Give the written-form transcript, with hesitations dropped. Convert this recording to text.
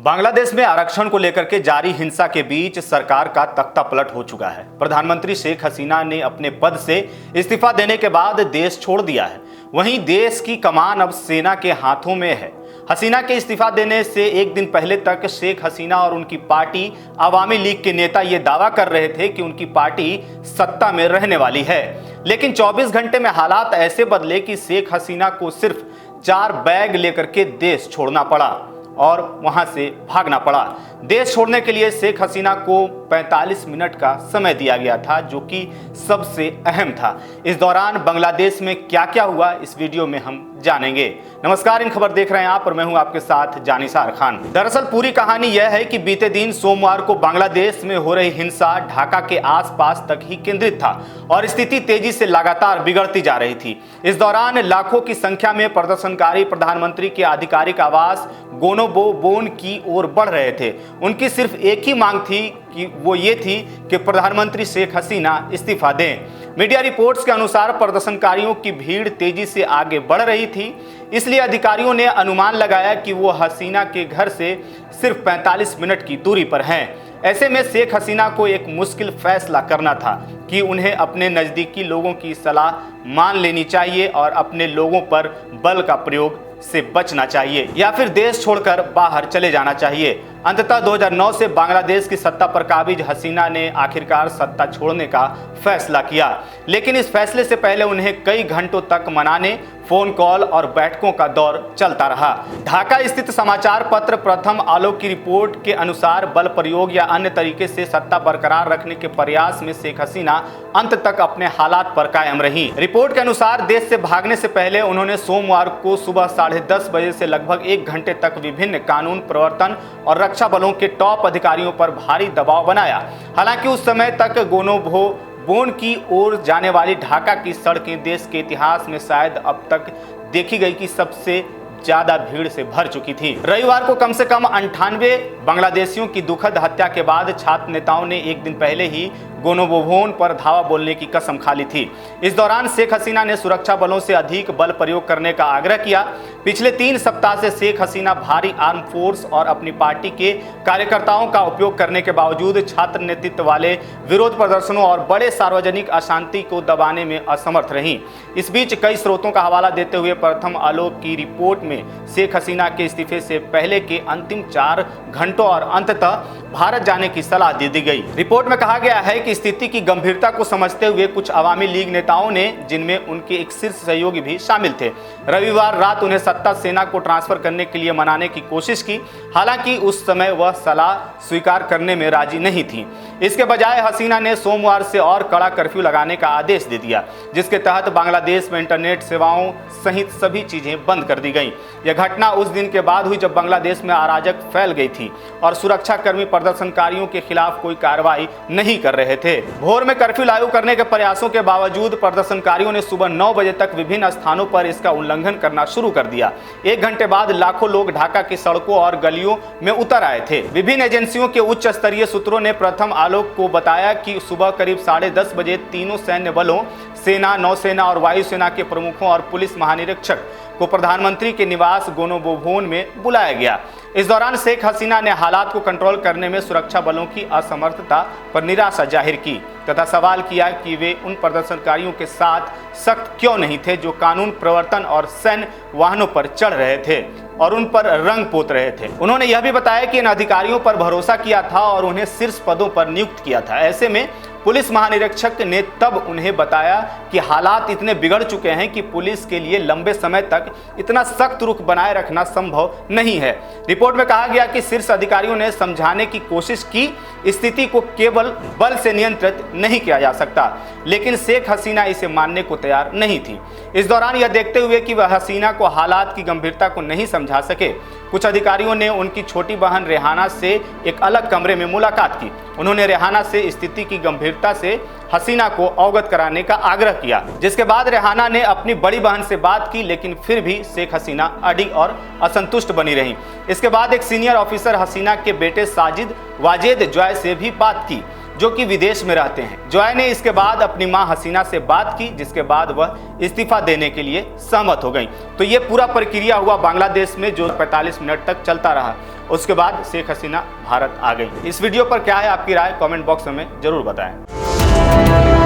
बांग्लादेश में आरक्षण को लेकर के जारी हिंसा के बीच सरकार का तख्ता पलट हो चुका है। प्रधानमंत्री शेख हसीना ने अपने पद से इस्तीफा देने के बाद देश छोड़ दिया है। वहीं देश की कमान अब सेना के हाथों में है। हसीना के इस्तीफा देने से एक दिन पहले तक शेख हसीना और उनकी पार्टी अवामी लीग के नेता ये दावा कर रहे थे कि उनकी पार्टी सत्ता में रहने वाली है। लेकिन 24 घंटे में हालात ऐसे बदले कि शेख हसीना को सिर्फ 4 बैग लेकर के देश छोड़ना पड़ा और वहां से भागना पड़ा। देश छोड़ने के लिए शेख हसीना को 45 मिनट का समय दिया गया था, जो कि सबसे अहम था। इस दौरान बांग्लादेश में क्या क्या हुआ इस वीडियो में हम जानेंगे। नमस्कार, इन खबर देख रहे हैं आप और मैं हूं आपके साथ जानिसार खान। दरअसल पूरी कहानी यह है कि बीते दिन सोमवार को बांग्लादेश में हो रही हिंसा ढाका के आसपास तक ही केंद्रित था और स्थिति तेजी से लगातार बिगड़ती जा रही थी। इस दौरान लाखों की संख्या में प्रदर्शनकारी प्रधानमंत्री के आधिकारिक आवास गोनोबोबोन की ओर बढ़ रहे थे। उनकी सिर्फ एक ही मांग थी कि वो ये थी कि प्रधानमंत्री शेख हसीना इस्तीफा दें। मीडिया रिपोर्ट्स के अनुसार प्रदर्शनकारियों की भीड़ तेजी से आगे बढ़ रही थी, इसलिए अधिकारियों ने अनुमान लगाया कि वो हसीना के घर से सिर्फ 45 मिनट की दूरी पर हैं। ऐसे में शेख हसीना को एक मुश्किल फैसला करना था कि उन्हें अपने नज़दीकी लोगों की सलाह मान लेनी चाहिए और अपने लोगों पर बल का प्रयोग से बचना चाहिए या फिर देश छोड़कर बाहर चले जाना चाहिए। अंततः 2009 से बांग्लादेश की सत्ता पर काबिज हसीना ने आखिरकार सत्ता छोड़ने का फैसला किया, लेकिन इस फैसले से पहले उन्हें कई घंटों तक मनाने, फोन कॉल और बैठकों का दौर चलता रहा। ढाका स्थित समाचार पत्र प्रथम आलोक की रिपोर्ट के अनुसार बल प्रयोग या अन्य तरीके से सत्ता बरकरार रखने के प्रयास में शेख हसीना अंत तक अपने हालात पर कायम रही। रिपोर्ट के अनुसार देश से भागने से पहले उन्होंने सोमवार को सुबह 10:30 बजे से लगभग 1 घंटे तक विभिन्न कानून प्रवर्तन और रक्षा बलों के टॉप अधिकारियों पर भारी दबाव बनाया। हालांकि उस समय तक गोनोबोबोन की ओर जाने वाली ढाका की सड़कें देश के इतिहास में शायद अब तक देखी गई कि सबसे ज्यादा भीड़ से भर चुकी थी। रविवार को कम से कम 98 बांग्लादेशियों की दुखद हत्या के बाद छात्र नेताओं ने एक दिन पहले ही गोनोबोबोन पर धावा बोलने की कसम खा ली थी। इस दौरान शेख हसीना ने सुरक्षा बलों से अधिक बल प्रयोग करने का आग्रह किया। पिछले 3 सप्ताह से शेख हसीना भारी आर्म फोर्स और अपनी पार्टी के कार्यकर्ताओं का उपयोग करने के बावजूद छात्र नेतृत्व वाले विरोध प्रदर्शनों और बड़े सार्वजनिक अशांति को दबाने में असमर्थ रहीं। इस बीच कई स्रोतों का हवाला देते हुए प्रथम आलोक की रिपोर्ट में शेख हसीना के इस्तीफे से पहले के अंतिम 4 घंटों और अंततः भारत जाने की सलाह दे दी गई। रिपोर्ट में कहा गया है कि स्थिति की गंभीरता को समझते हुए कुछ अवामी लीग नेताओं ने, जिनमें उनके एक शीर्ष सहयोगी भी शामिल थे, रविवार रात उन्हें सत्ता सेना को ट्रांसफर करने के लिए मनाने की कोशिश की। हालांकि उस समय वह सलाह स्वीकार करने में राजी नहीं थी। इसके बजाय हसीना ने सोमवार से और कड़ा कर्फ्यू लगाने का आदेश दे दिया, जिसके तहत बांग्लादेश में इंटरनेट सेवाओं सहित सभी चीजें बंद कर दी गई। यह घटना उस दिन के बाद हुई जब बांग्लादेश में अराजक फैल गई थी और सुरक्षाकर्मी प्रदर्शनकारियों के खिलाफ कोई कार्रवाई नहीं कर रहे थे। भोर में कर्फ्यू लागू करने के प्रयासों के बावजूद प्रदर्शनकारियों ने सुबह 9 बजे तक विभिन्न स्थानों पर इसका उल्लंघन करना शुरू कर दिया। 1 घंटे बाद लाखों लोग ढाका की सड़कों और गलियों में उतर आए थे। विभिन्न एजेंसियों के उच्च स्तरीय सूत्रों ने प्रथम आलोक को बताया कि सुबह करीब 10:30 बजे तीनों सैन्य बलों, सेना, नौसेना और वायुसेना के प्रमुखों और पुलिस महानिरीक्षक को प्रधानमंत्री के निवास गोनोबोबोन में बुलाया गया। इस दौरान शेख हसीना ने हालात को कंट्रोल करने में सुरक्षा बलों की असमर्थता पर निराशा जाहिर की तथा सवाल किया कि वे उन प्रदर्शनकारियों के साथ सख्त क्यों नहीं थे जो कानून प्रवर्तन और सैन्य वाहनों पर चढ़ रहे थे और उन पर रंग पोत रहे थे। उन्होंने यह भी बताया कि इन अधिकारियों पर भरोसा किया था और उन्हें शीर्ष पदों पर नियुक्त किया था। ऐसे में पुलिस महानिरीक्षक ने तब उन्हें बताया कि हालात इतने बिगड़ चुके हैं कि पुलिस के लिए लंबे समय तक इतना सख्त रुख बनाए रखना संभव नहीं है। रिपोर्ट में कहा गया कि शीर्ष अधिकारियों ने समझाने की कोशिश की, स्थिति को केवल बल से नियंत्रित नहीं किया जा सकता, लेकिन शेख हसीना इसे मानने को तैयार नहीं थी। इस दौरान यह देखते हुए कि वह हसीना को हालात की गंभीरता को नहीं समझा सके, कुछ अधिकारियों ने उनकी छोटी बहन रेहाना से एक अलग कमरे में मुलाकात की। उन्होंने रेहाना से स्थिति की गंभीरता से हसीना को अवगत कराने का आग्रह किया, जिसके बाद रेहाना ने अपनी बड़ी बहन से बात की, लेकिन फिर भी शेख हसीना अड़ी और असंतुष्ट बनी रही। इसके बाद एक सीनियर ऑफिसर हसीना के बेटे साजिद वाजेद जॉय से भी बात की, जो कि विदेश में रहते हैं। जॉय ने इसके बाद अपनी मां हसीना से बात की, जिसके बाद वह इस्तीफा देने के लिए सहमत हो गई। तो ये पूरा प्रक्रिया हुआ बांग्लादेश में, जो 45 मिनट तक चलता रहा। उसके बाद शेख हसीना भारत आ गई। इस वीडियो पर क्या है आपकी राय, कमेंट बॉक्स में जरूर बताएं।